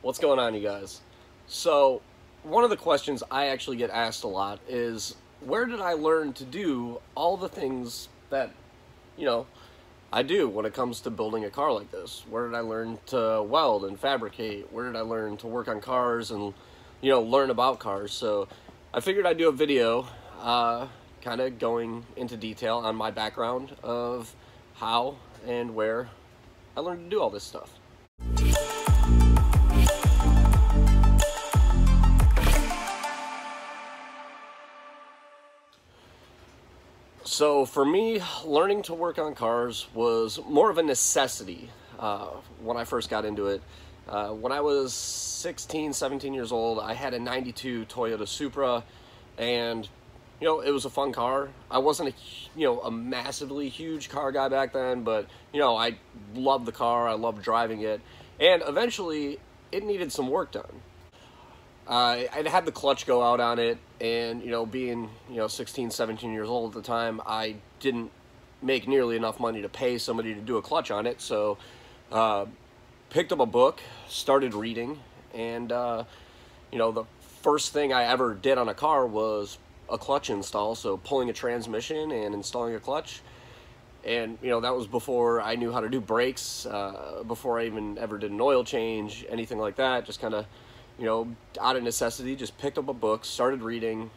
What's going on, you guys? So, one of the questions I actually get asked a lot is, where did I learn to do all the things that, you know, I do when it comes to building a car like this? Where did I learn to weld and fabricate? Where did I learn to work on cars and, learn about cars? So, I figured I'd do a video, kind of going into detail on my background of how and where I learned to do all this stuff. So for me, learning to work on cars was more of a necessity when I first got into it. When I was 16, 17 years old, I had a 92 Toyota Supra, and it was a fun car. I wasn't a massively huge car guy back then, but I loved the car. I loved driving it, and eventually it needed some work done. I'd had the clutch go out on it, and being 16, 17 years old at the time, I didn't make nearly enough money to pay somebody to do a clutch on it. So picked up a book, started reading, and the first thing I ever did on a car was a clutch install, so pulling a transmission and installing a clutch. And that was before I knew how to do brakes, before I even ever did an oil change, anything like that. Just kind of out of necessity, just picked up a book, started reading,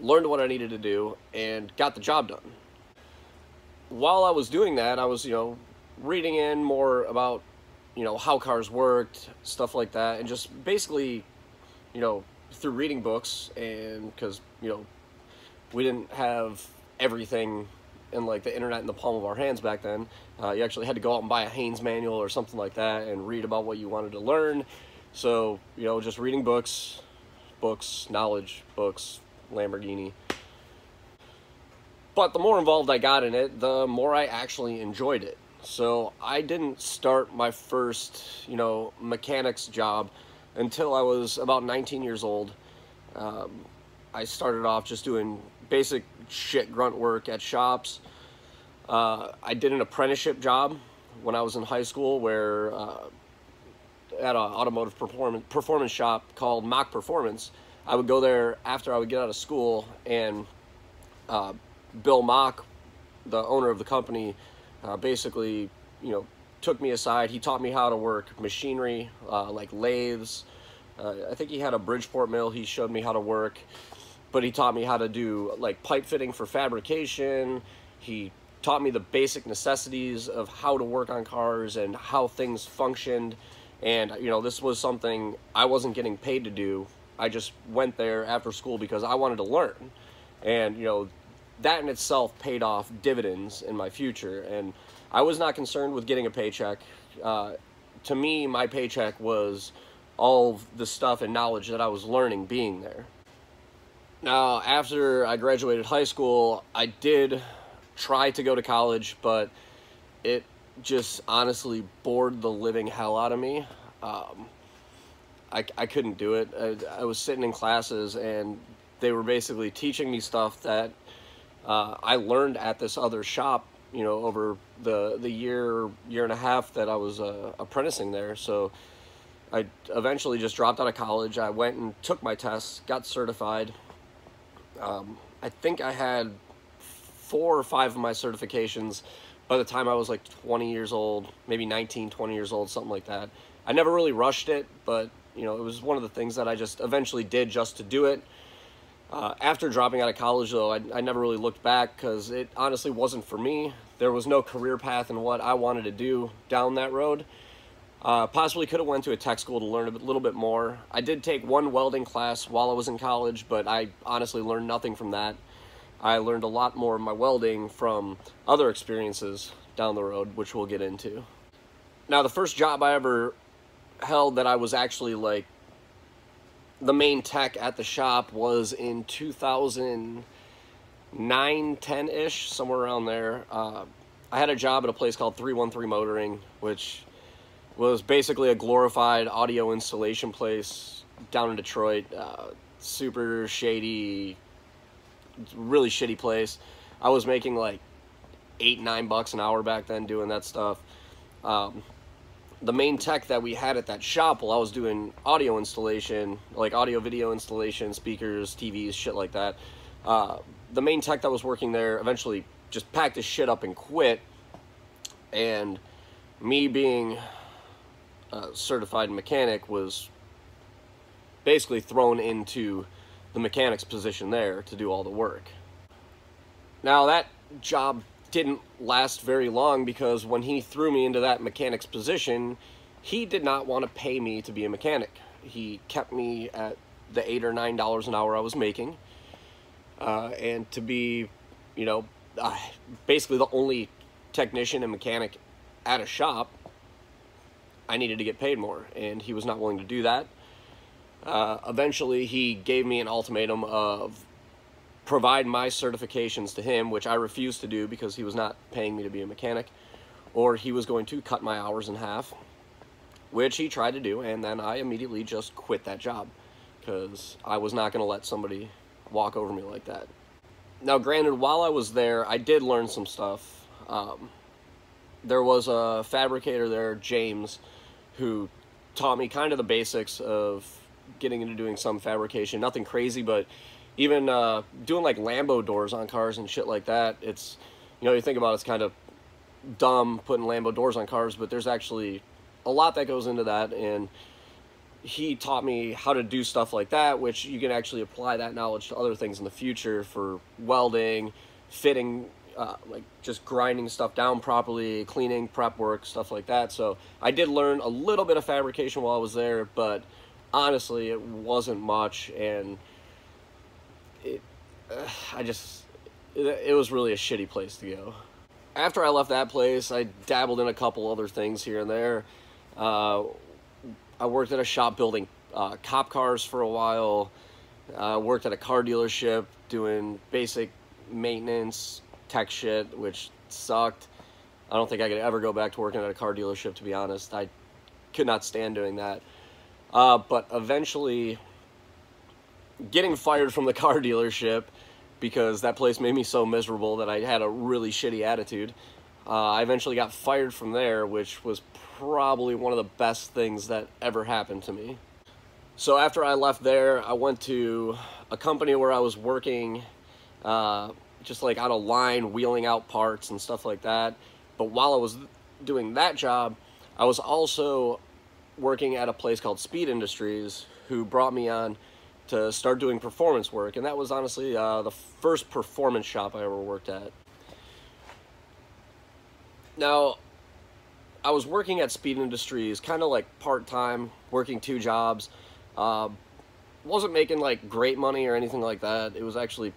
learned what I needed to do, and got the job done. While I was doing that, I was, reading in more about, how cars worked, stuff like that, and just basically, through reading books, and because, we didn't have everything in like the internet in the palm of our hands back then. You actually had to go out and buy a Haynes manual or something like that and read about what you wanted to learn. So, just reading books, knowledge books, Lamborghini. But the more involved I got in it, the more I actually enjoyed it. So I didn't start my first, mechanics job until I was about 19 years old. I started off just doing basic shit grunt work at shops. I did an apprenticeship job when I was in high school at an automotive performance shop called Mock Performance. I would go there after I would get out of school, and Bill Mock, the owner of the company, basically, took me aside. He taught me how to work machinery, like lathes. I think he had a Bridgeport mill he showed me how to work, but he taught me how to do like pipe fitting for fabrication. He taught me the basic necessities of how to work on cars and how things functioned. And, this was something I wasn't getting paid to do. I just went there after school because I wanted to learn. And, that in itself paid off dividends in my future. And I was not concerned with getting a paycheck. To me, my paycheck was all of the stuff and knowledge that I was learning being there. Now, after I graduated high school, I did try to go to college, but it just honestly bored the living hell out of me. I couldn't do it. I was sitting in classes, and they were basically teaching me stuff that I learned at this other shop, over the year and a half that I was apprenticing there. So I eventually just dropped out of college. I went and took my tests, got certified. I think I had 4 or 5 of my certifications by the time I was like 20 years old, maybe 19, 20 years old, something like that. I never really rushed it, but, it was one of the things that I just eventually did just to do it. After dropping out of college, though, I never really looked back because it honestly wasn't for me. There was no career path in what I wanted to do down that road. Possibly could have went to a tech school to learn a little bit more. I did take one welding class while I was in college, but I honestly learned nothing from that. I learned a lot more of my welding from other experiences down the road, which we'll get into. Now, the first job I ever held that I was actually like the main tech at the shop was in 2009, 10-ish, somewhere around there. I had a job at a place called 313 Motoring, which was basically a glorified audio installation place down in Detroit. Super shady, really shitty place. I was making like $8-9 an hour back then doing that stuff. the main tech that we had at that shop while I was doing audio installation, like audio video installation, speakers, TVs, shit like that, the main tech that was working there eventually just packed his shit up and quit. And me being a certified mechanic was basically thrown into the mechanic's position there to do all the work. Now that job didn't last very long, because when he threw me into that mechanic's position, he did not want to pay me to be a mechanic. He kept me at the $8 or $9 an hour I was making, and to be, you know, basically the only technician and mechanic at a shop, I needed to get paid more, and he was not willing to do that. Eventually, he gave me an ultimatum of provide my certifications to him, which I refused to do because he was not paying me to be a mechanic, or he was going to cut my hours in half, which he tried to do, and then I immediately just quit that job because I was not going to let somebody walk over me like that. Now, granted, while I was there, I did learn some stuff. There was a fabricator there, James, who taught me kind of the basics of getting into doing some fabrication. Nothing crazy, but even doing like Lambo doors on cars and shit like that, it's, you know, you think about it, it's kind of dumb putting Lambo doors on cars, but there's actually a lot that goes into that, and he taught me how to do stuff like that, which you can actually apply that knowledge to other things in the future for welding, fitting, like just grinding stuff down properly, cleaning, prep work, stuff like that. So I did learn a little bit of fabrication while I was there, but honestly, it wasn't much, and it was really a shitty place to go. After I left that place, I dabbled in a couple other things here and there. I worked at a shop building cop cars for a while. Worked at a car dealership doing basic maintenance, tech shit, which sucked. I don't think I could ever go back to working at a car dealership, to be honest. I could not stand doing that. But eventually, getting fired from the car dealership because that place made me so miserable that I had a really shitty attitude. I eventually got fired from there, which was probably one of the best things that ever happened to me. So after I left there, I went to a company where I was working just like on a line, wheeling out parts and stuff like that. But while I was doing that job, I was also working at a place called Speed Industries, who brought me on to start doing performance work, and that was honestly the first performance shop I ever worked at. Now, I was working at Speed Industries kind of like part-time, working 2 jobs. Wasn't making like great money or anything like that. It was actually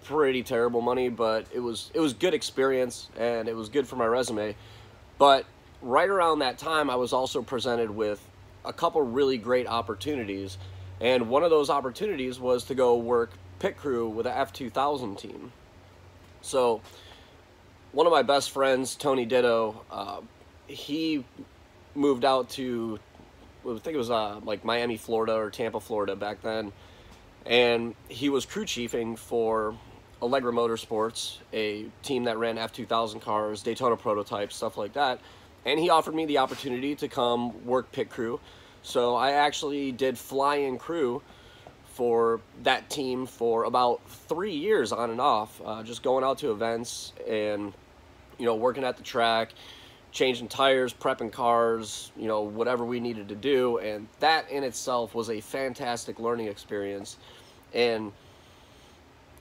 pretty terrible money, but it was good experience, and it was good for my resume. But right around that time, I was also presented with a couple really great opportunities, and one of those opportunities was to go work pit crew with a F2000 team. So one of my best friends, Tony Ditto, he moved out to, I think it was like Miami, Florida, or Tampa, Florida back then, and he was crew chiefing for Allegra Motorsports, a team that ran F2000 cars, Daytona prototypes, stuff like that. And he offered me the opportunity to come work pit crew. So I actually did fly-in crew for that team for about 3 years on and off, just going out to events and, you know, working at the track, changing tires, prepping cars, you know, whatever we needed to do. And that in itself was a fantastic learning experience. And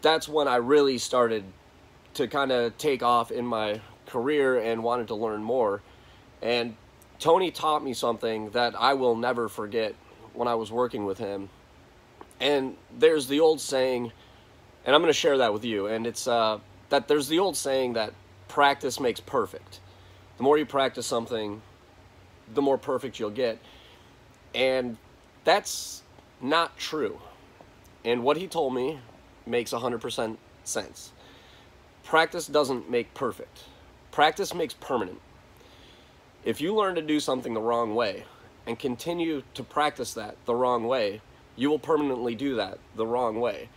that's when I really started to kind of take off in my career and wanted to learn more. And Tony taught me something that I will never forget when I was working with him. And there's the old saying, and I'm going to share that with you, and it's that there's the old saying that practice makes perfect. The more you practice something, the more perfect you'll get. And that's not true. And what he told me makes 100% sense. Practice doesn't make perfect. Practice makes permanent. If you learn to do something the wrong way and continue to practice that the wrong way, you will permanently do that the wrong way.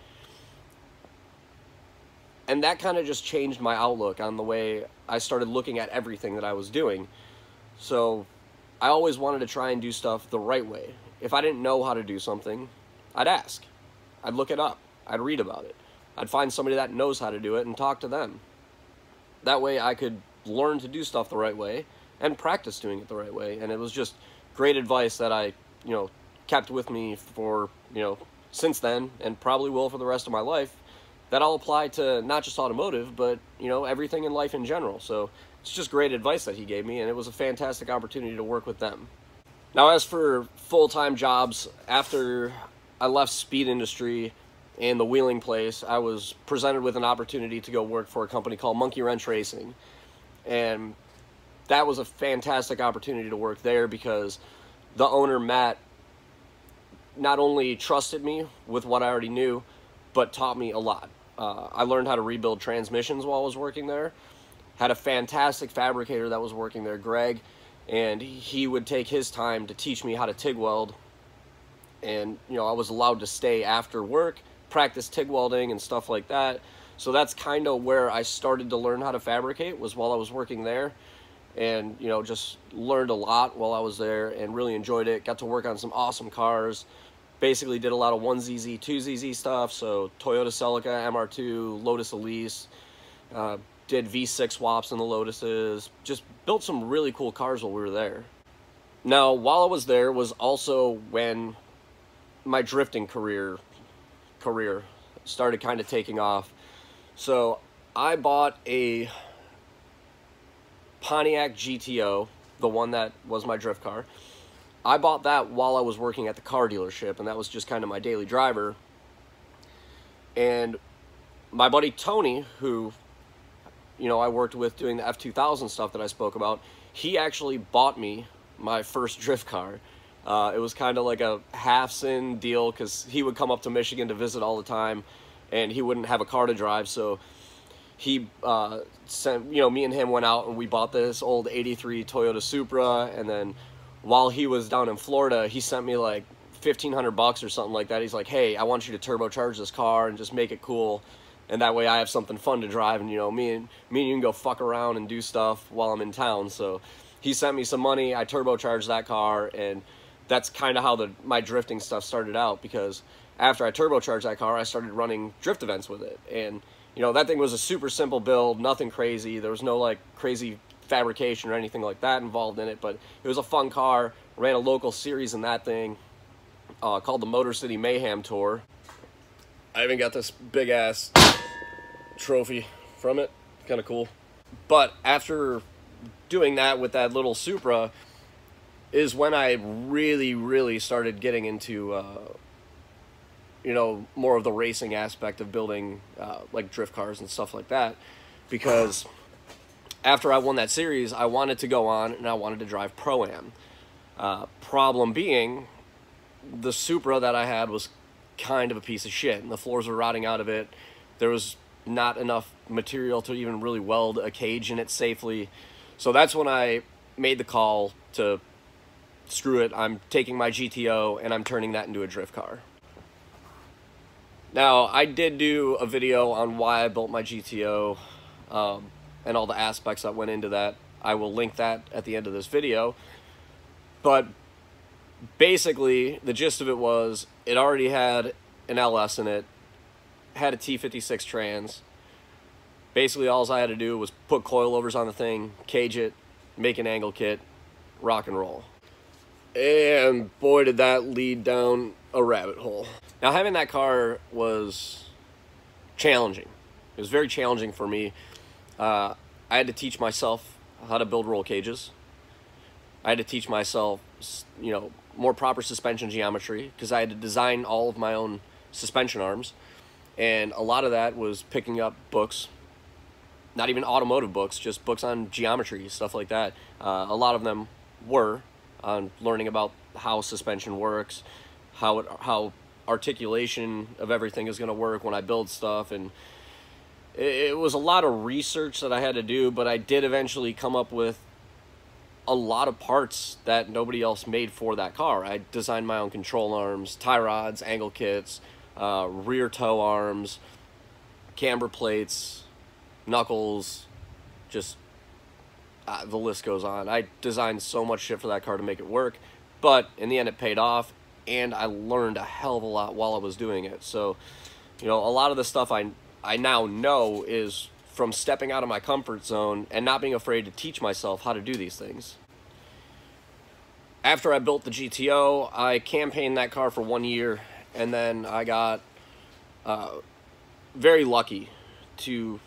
And that kind of just changed my outlook on the way I started looking at everything that I was doing. So I always wanted to try and do stuff the right way. If I didn't know how to do something, I'd ask. I'd look it up. I'd read about it. I'd find somebody that knows how to do it and talk to them. That way I could learn to do stuff the right way and practice doing it the right way. And it was just great advice that I, kept with me for, since then, and probably will for the rest of my life, that I'll apply to not just automotive, but, everything in life in general. So it's just great advice that he gave me, and it was a fantastic opportunity to work with them. Now, as for full-time jobs, after I left speed industry and the wheeling place, I was presented with an opportunity to go work for a company called Monkey Wrench Racing. And that was a fantastic opportunity to work there because the owner, Matt, not only trusted me with what I already knew, but taught me a lot. I learned how to rebuild transmissions while I was working there. Had a fantastic fabricator that was working there, Greg, and he would take his time to teach me how to TIG weld. And, I was allowed to stay after work, practice TIG welding and stuff like that. So that's kind of where I started to learn how to fabricate, was while I was working there. And, just learned a lot while I was there and really enjoyed it. Got to work on some awesome cars. Basically did a lot of 1ZZ, 2ZZ stuff. So Toyota Celica, MR2, Lotus Elise. Did V6 swaps in the Lotuses. Just built some really cool cars while we were there. Now, while I was there was also when my drifting career started kind of taking off. So I bought a Pontiac GTO, the one that was my drift car. I bought that while I was working at the car dealership, and that was just kind of my daily driver. And my buddy Tony, who I worked with doing the F2000 stuff that I spoke about, he actually bought me my first drift car. It was kind of like a half-sin deal because he would come up to Michigan to visit all the time, and he wouldn't have a car to drive, so he sent, me and him went out and we bought this old 83 Toyota Supra, and then while he was down in Florida, he sent me like $1,500 or something like that. He's like, hey, I want you to turbocharge this car and just make it cool, and that way I have something fun to drive, and me and you can go fuck around and do stuff while I'm in town. So he sent me some money, I turbocharged that car, and that's kind of how my drifting stuff started out, because after I turbocharged that car, I started running drift events with it. And that thing was a super simple build, nothing crazy. There was no like crazy fabrication or anything like that involved in it, but it was a fun car. Ran a local series in that thing called the Motor City Mayhem Tour. I even got this big ass trophy from it, kind of cool. But after doing that with that little Supra is when I really started getting into more of the racing aspect of building like drift cars and stuff like that, because after I won that series, I wanted to go on and I wanted to drive Pro-Am. Problem being, the Supra that I had was kind of a piece of shit, and the floors were rotting out of it. There was not enough material to even really weld a cage in it safely. So that's when I made the call to, screw it, I'm taking my GTO and I'm turning that into a drift car. Now, I did do a video on why I built my GTO and all the aspects that went into that. I will link that at the end of this video. But basically, the gist of it was, it already had an LS in it, had a T56 trans. Basically, all I had to do was put coilovers on the thing, cage it, make an angle kit, rock and roll. And boy, did that lead down a rabbit hole. Now, having that car was challenging. It was very challenging for me. I had to teach myself how to build roll cages. I had to teach myself, more proper suspension geometry, because I had to design all of my own suspension arms. And a lot of that was picking up books, not even automotive books, just books on geometry, stuff like that. A lot of them were on learning about how suspension works, how articulation of everything is going to work when I build stuff. And it was a lot of research that I had to do, but I did eventually come up with a lot of parts that nobody else made for that car. I designed my own control arms, tie rods, angle kits, rear toe arms, camber plates, knuckles. Just, the list goes on. I designed so much shit for that car to make it work, but in the end it paid off, and I learned a hell of a lot while I was doing it. So, you know, a lot of the stuff I now know is from stepping out of my comfort zone and not being afraid to teach myself how to do these things. After I built the GTO, I campaigned that car for 1 year, and then I got very lucky to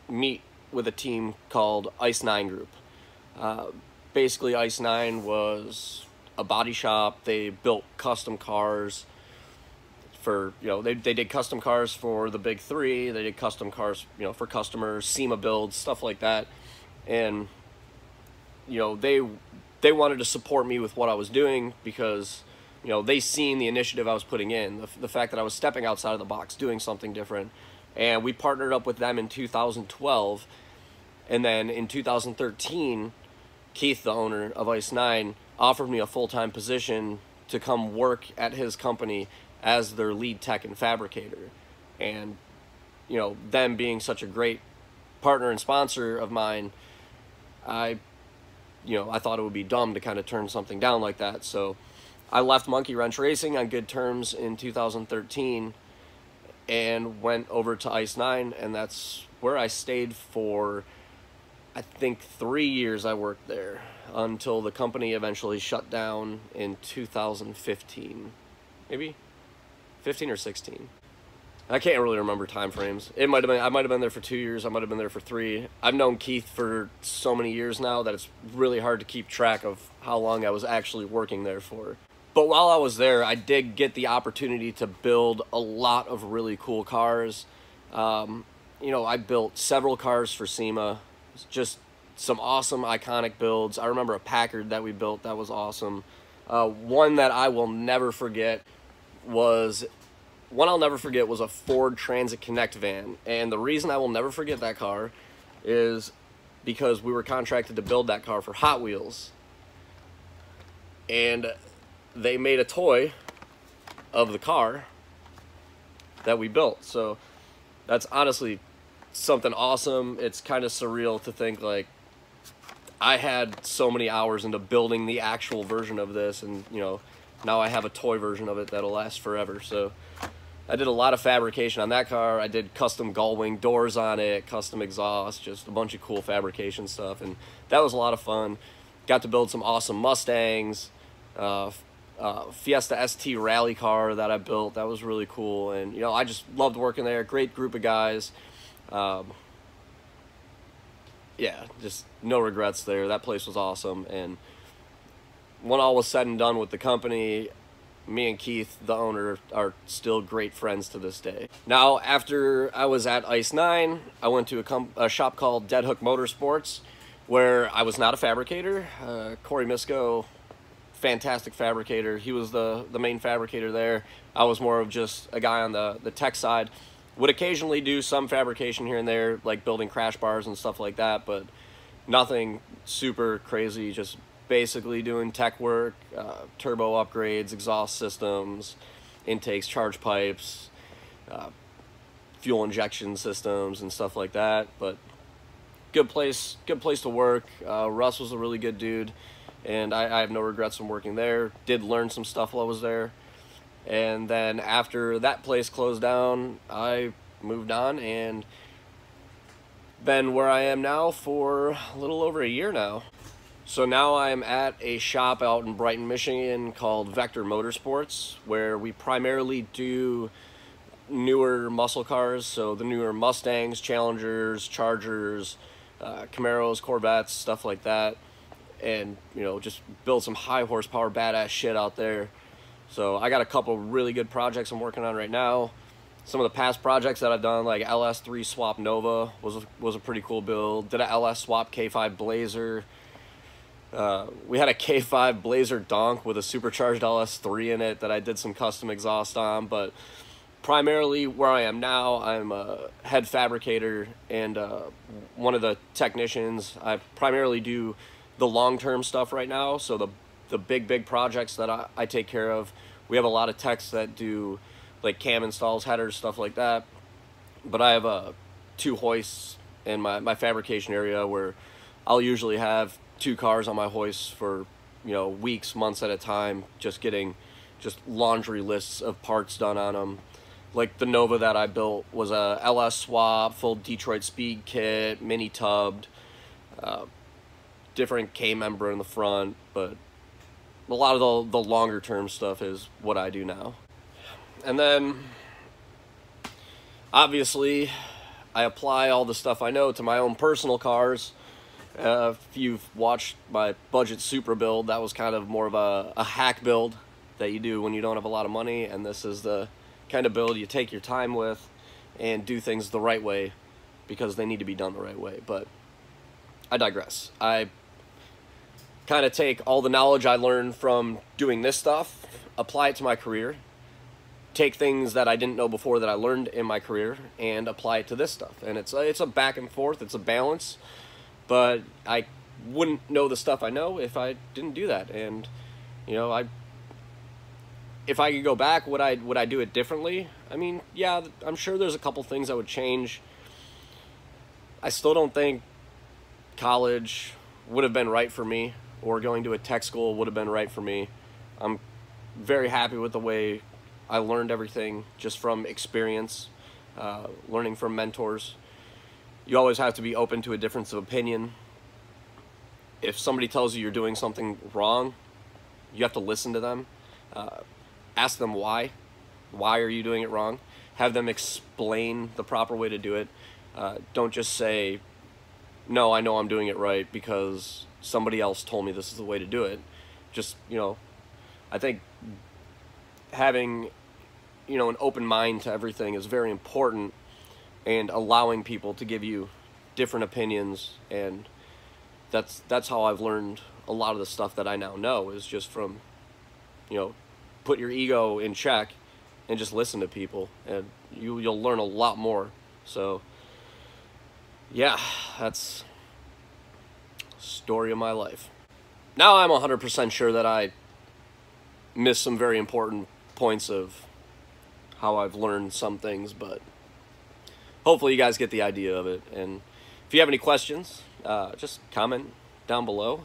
meet with a team called Ice 9 Group. Basically, Ice 9 was a body shop. They built custom cars for, you know, they did custom cars for the big three. They did custom cars, you know, for customers, SEMA builds, stuff like that. And, you know, they wanted to support me with what I was doing because, you know, they seen the initiative I was putting in, the fact that I was stepping outside of the box, doing something different. And we partnered up with them in 2012. And then in 2013, Keith, the owner of Ice 9, offered me a full-time position to come work at his company as their lead tech and fabricator. And, you know, them being such a great partner and sponsor of mine, I thought it would be dumb to kind of turn something down like that. So I left Monkey Wrench Racing on good terms in 2013 and went over to Ice 9, and that's where I stayed for, I think, 3 years I worked there until the company eventually shut down in 2015. Maybe 15 or 16. I can't really remember time frames. It might have been, I might have been there for 2 years, I might have been there for 3. I've known Keith for so many years now that it's really hard to keep track of how long I was actually working there for. But while I was there, I did get the opportunity to build a lot of really cool cars. You know, I built several cars for SEMA, just some awesome iconic builds. I remember a Packard that we built that was awesome. One that I will never forget was a Ford Transit Connect van. And the reason I will never forget that car is because we were contracted to build that car for Hot Wheels. And they made a toy of the car that we built. So that's honestly something awesome. It's kind of surreal to think, like, I had so many hours into building the actual version of this, and, you know, now I have a toy version of it that'll last forever. So I did a lot of fabrication on that car. I did custom gull-wing doors on it, custom exhaust, just a bunch of cool fabrication stuff, and that was a lot of fun. Got to build some awesome Mustangs, Fiesta ST rally car that I built. That was really cool, and, you know, I just loved working there. Great group of guys. Yeah, just no regrets there. That place was awesome, and when all was said and done with the company, me and Keith, the owner, are still great friends to this day. Now, after I was at Ice 9, I went to a shop called Dead Hook Motorsports, where I was not a fabricator. Corey Misko, fantastic fabricator. He was the main fabricator there. I was more of just a guy on the tech side. Would occasionally do some fabrication here and there, like building crash bars and stuff like that, but nothing super crazy, just basically doing tech work, turbo upgrades, exhaust systems, intakes, charge pipes, fuel injection systems and stuff like that. But good place to work. Russ was a really good dude, and I have no regrets from working there. Did learn some stuff while I was there. And then after that place closed down, I moved on and been where I am now for a little over a year now. So now I'm at a shop out in Brighton, Michigan called Vector Motorsports, where we primarily do newer muscle cars, so the newer Mustangs, Challengers, Chargers, Camaros, Corvettes, stuff like that, and, you know, just build some high horsepower badass shit out there. So I got a couple really good projects I'm working on right now. Some of the past projects that I've done, like LS3 Swap Nova was a pretty cool build. Did a LS Swap K5 Blazer. We had a K5 Blazer Donk with a supercharged LS3 in it that I did some custom exhaust on. But primarily where I am now, I'm a head fabricator and one of the technicians. I primarily do the long-term stuff right now, so the big projects that I take care of. We have a lot of techs that do like cam installs, headers, stuff like that. But I have 2 hoists in my fabrication area where I'll usually have 2 cars on my hoist for, you know, weeks, months at a time, just getting just laundry lists of parts done on them. Like the Nova that I built was a LS swap, full Detroit speed kit, mini tubbed, different K-member in the front, but a lot of the longer term stuff is what I do now. And then obviously I apply all the stuff I know to my own personal cars. If you've watched my budget super build, that was kind of more of a hack build that you do when you don't have a lot of money, and this is the kind of build you take your time with and do things the right way because they need to be done the right way. But I digress. I kind of take all the knowledge I learned from doing this stuff, apply it to my career, take things that I didn't know before that I learned in my career, and apply it to this stuff. And it's a back and forth, it's a balance, but I wouldn't know the stuff I know if I didn't do that. And, you know, if I could go back, would I do it differently? I mean, yeah, I'm sure there's a couple things I would change. I still don't think college would have been right for me, or going to a tech school would have been right for me. I'm very happy with the way I learned everything just from experience, learning from mentors. You always have to be open to a difference of opinion. If somebody tells you you're doing something wrong, you have to listen to them. Ask them why. Why are you doing it wrong? Have them explain the proper way to do it. Don't just say, no, I know I'm doing it right because somebody else told me this is the way to do it. Just, you know, I think having, you know, an open mind to everything is very important, and allowing people to give you different opinions. And that's how I've learned a lot of the stuff that I now know, is just from, you know, put your ego in check and just listen to people, and you'll learn a lot more. So yeah, that's the story of my life. Now I'm 100% sure that I missed some very important points of how I've learned some things, but hopefully you guys get the idea of it. And if you have any questions, just comment down below,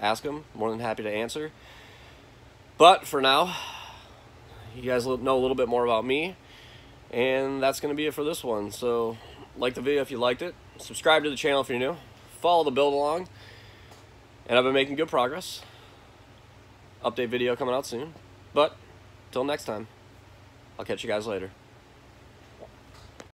ask them. More than happy to answer. But for now, you guys know a little bit more about me, and that's going to be it for this one. So like the video if you liked it, subscribe to the channel if you're new, follow the build along, and I've been making good progress. Update video coming out soon. But till next time, I'll catch you guys later.